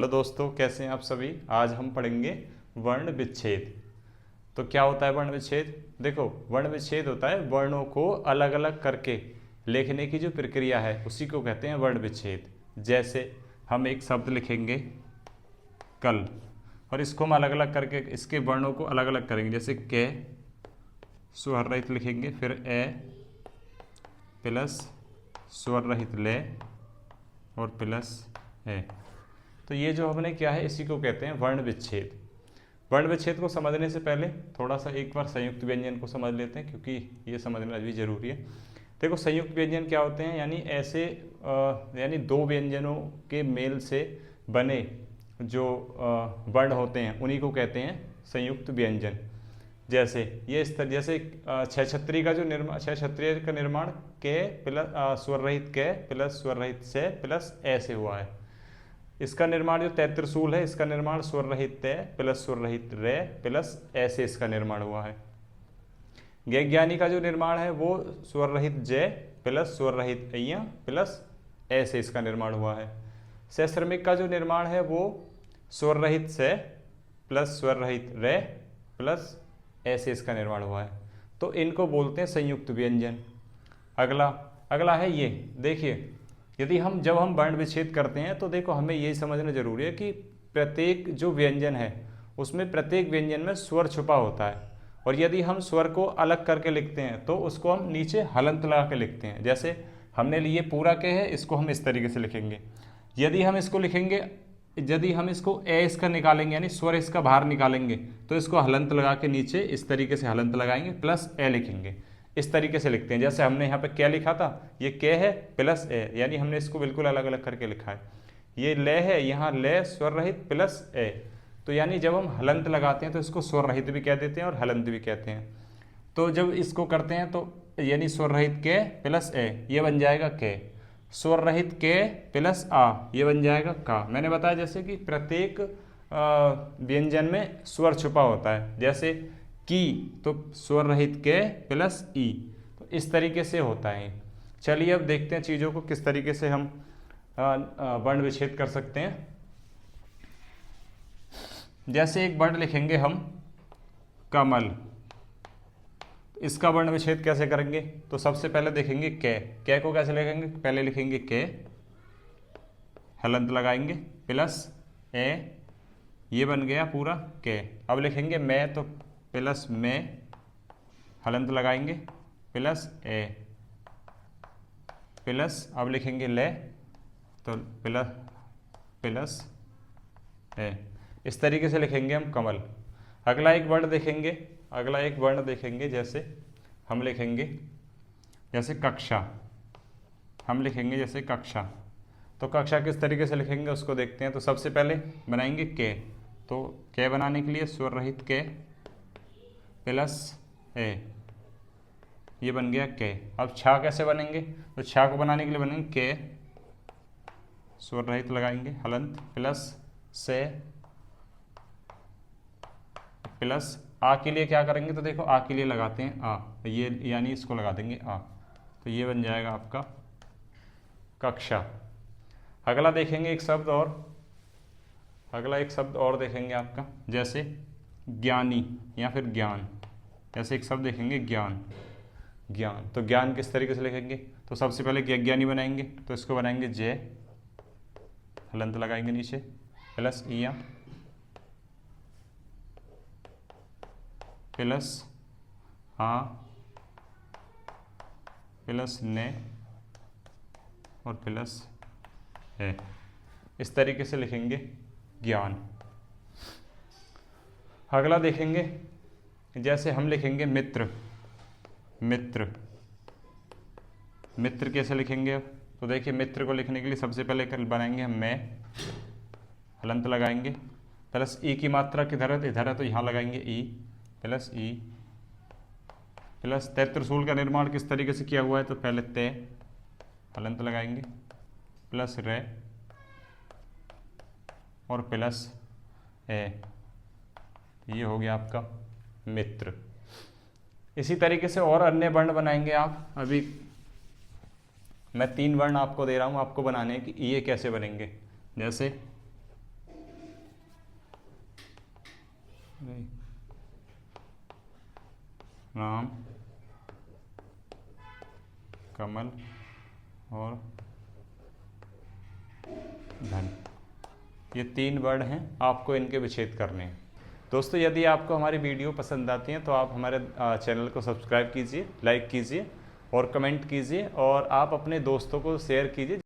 Hello दोस्तों, कैसे हैं आप सभी। आज हम पढ़ेंगे वर्ण विच्छेद। तो क्या होता है वर्ण विच्छेद? देखो, वर्ण विच्छेद होता है वर्णों को अलग अलग करके लिखने की जो प्रक्रिया है उसी को कहते हैं वर्ण विच्छेद। जैसे हम एक शब्द लिखेंगे कल, और इसको हम अलग अलग करके इसके वर्णों को अलग अलग करेंगे। जैसे के स्वर रहित लिखेंगे, फिर ए प्लस स्वर रहित ले और प्लस ए। तो ये जो हमने किया है इसी को कहते हैं वर्ण विच्छेद। वर्ण विच्छेद को समझने से पहले थोड़ा सा एक बार संयुक्त व्यंजन को समझ लेते हैं, क्योंकि ये समझना भी जरूरी है। देखो, संयुक्त व्यंजन क्या होते हैं? यानी ऐसे यानी दो व्यंजनों के मेल से बने जो वर्ण होते हैं उन्हीं को कहते हैं संयुक्त व्यंजन। जैसे ये इस तरह, जैसे छह छत्री का जो निर्माण, छह छत्रिय का निर्माण के प्लस स्वर रहित के प्लस स्वर रहित से प्लस ए से हुआ है। इसका निर्माण जो तैत्रिशूल है, इसका निर्माण स्वर रहित तै प्लस स्वर रहित रे प्लस ए से इसका निर्माण हुआ है। ज्ञानी का जो निर्माण है वो स्वर रहित जय प्लस स्वर रहित अय्या प्लस ए से इसका निर्माण हुआ है। सश्रमिक का जो निर्माण है वो स्वर रहित से प्लस स्वर रहित रे प्लस ए से इसका निर्माण हुआ है। तो इनको बोलते हैं संयुक्त व्यंजन। अगला है ये, देखिए, यदि जब हम वर्ण विच्छेद करते हैं तो देखो हमें यही समझना जरूरी है कि प्रत्येक जो व्यंजन है उसमें प्रत्येक व्यंजन में स्वर छुपा होता है, और यदि हम स्वर को अलग करके लिखते हैं तो उसको हम नीचे हलंत लगा के लिखते हैं। जैसे हमने लिए पूरा के है, इसको हम इस तरीके से लिखेंगे। यदि हम इसको लिखेंगे, यदि हम इसको ए इसका निकालेंगे यानी स्वर इसका बाहर निकालेंगे तो इसको हलंत लगा के नीचे इस तरीके से हलंत लगाएंगे प्लस ए लिखेंगे। इस तरीके से लिखते हैं। जैसे हमने यहाँ पे क्या लिखा था, ये के है प्लस ए, यानी हमने इसको बिल्कुल अलग अलग करके लिखा है। ये ले है, यहाँ ले स्वर रहित प्लस ए। तो यानी जब हम हलंत लगाते हैं तो इसको स्वर रहित भी कह देते हैं और हलंत भी कहते हैं। तो जब इसको करते हैं तो यानी स्वर रहित के प्लस ए, ये बन जाएगा के। स्वर रहित के प्लस आ, ये बन जाएगा का। मैंने बताया जैसे कि प्रत्येक व्यंजन में स्वर छुपा होता है। जैसे की तो स्वर रहित के प्लस ई, तो इस तरीके से होता है। चलिए अब देखते हैं चीज़ों को किस तरीके से हम वर्ण विच्छेद कर सकते हैं। जैसे एक वर्ण लिखेंगे हम कमल, इसका वर्ण विच्छेद कैसे करेंगे? तो सबसे पहले देखेंगे के को कैसे लिखेंगे? पहले लिखेंगे के, हलंत लगाएंगे प्लस ए, ये बन गया पूरा के। अब लिखेंगे मैं, तो प्लस में हलंत लगाएंगे प्लस ए प्लस, अब लिखेंगे ले तो प्लस ए। इस तरीके से लिखेंगे हम कमल। अगला एक वर्ण देखेंगे, जैसे हम लिखेंगे जैसे कक्षा, हम लिखेंगे जैसे कक्षा। तो कक्षा किस तरीके से लिखेंगे उसको देखते हैं। तो सबसे पहले बनाएंगे के, तो के बनाने के लिए स्वर रहित के प्लस ए, ये बन गया के। अब छा कैसे बनेंगे? तो छा को बनाने के लिए बनेंगे के, स्वर रहित लगाएंगे हलंत प्लस से प्लस आ के लिए क्या करेंगे? तो देखो आ के लिए लगाते हैं आ, ये यानी इसको लगा देंगे आ, तो ये बन जाएगा आपका कक्षा। अगला देखेंगे एक शब्द और देखेंगे आपका, जैसे ज्ञानी या फिर ज्ञान। ऐसे एक शब्द देखेंगे ज्ञान। तो ज्ञान किस तरीके से लिखेंगे? तो सबसे पहले ज्ञानी बनाएंगे, तो इसको बनाएंगे जय, हलंत लगाएंगे नीचे प्लस इया प्लस हाँ प्लस ने और प्लस है। इस तरीके से लिखेंगे ज्ञान। अगला देखेंगे, जैसे हम लिखेंगे मित्र कैसे लिखेंगे? तो देखिए, मित्र को लिखने के लिए सबसे पहले बनाएंगे हम मैं, हलंत लगाएंगे प्लस ई की मात्रा किधर है? इधर है, तो यहाँ लगाएंगे ई प्लस ई प्लस तैत्रिशूल का निर्माण किस तरीके से किया हुआ है? तो पहले ते, हलंत लगाएंगे प्लस रे और प्लस ए, ये हो गया आपका मित्र। इसी तरीके से और अन्य वर्ण बनाएंगे आप। अभी मैं 3 वर्ण आपको दे रहा हूँ आपको बनाने की, ये कैसे बनेंगे। जैसे राम, कमल और धन, ये 3 वर्ण हैं, आपको इनके विच्छेद करने हैं। दोस्तों यदि आपको हमारी वीडियो पसंद आती हैं तो आप हमारे चैनल को सब्सक्राइब कीजिए, लाइक कीजिए और कमेंट कीजिए, और आप अपने दोस्तों को शेयर कीजिए।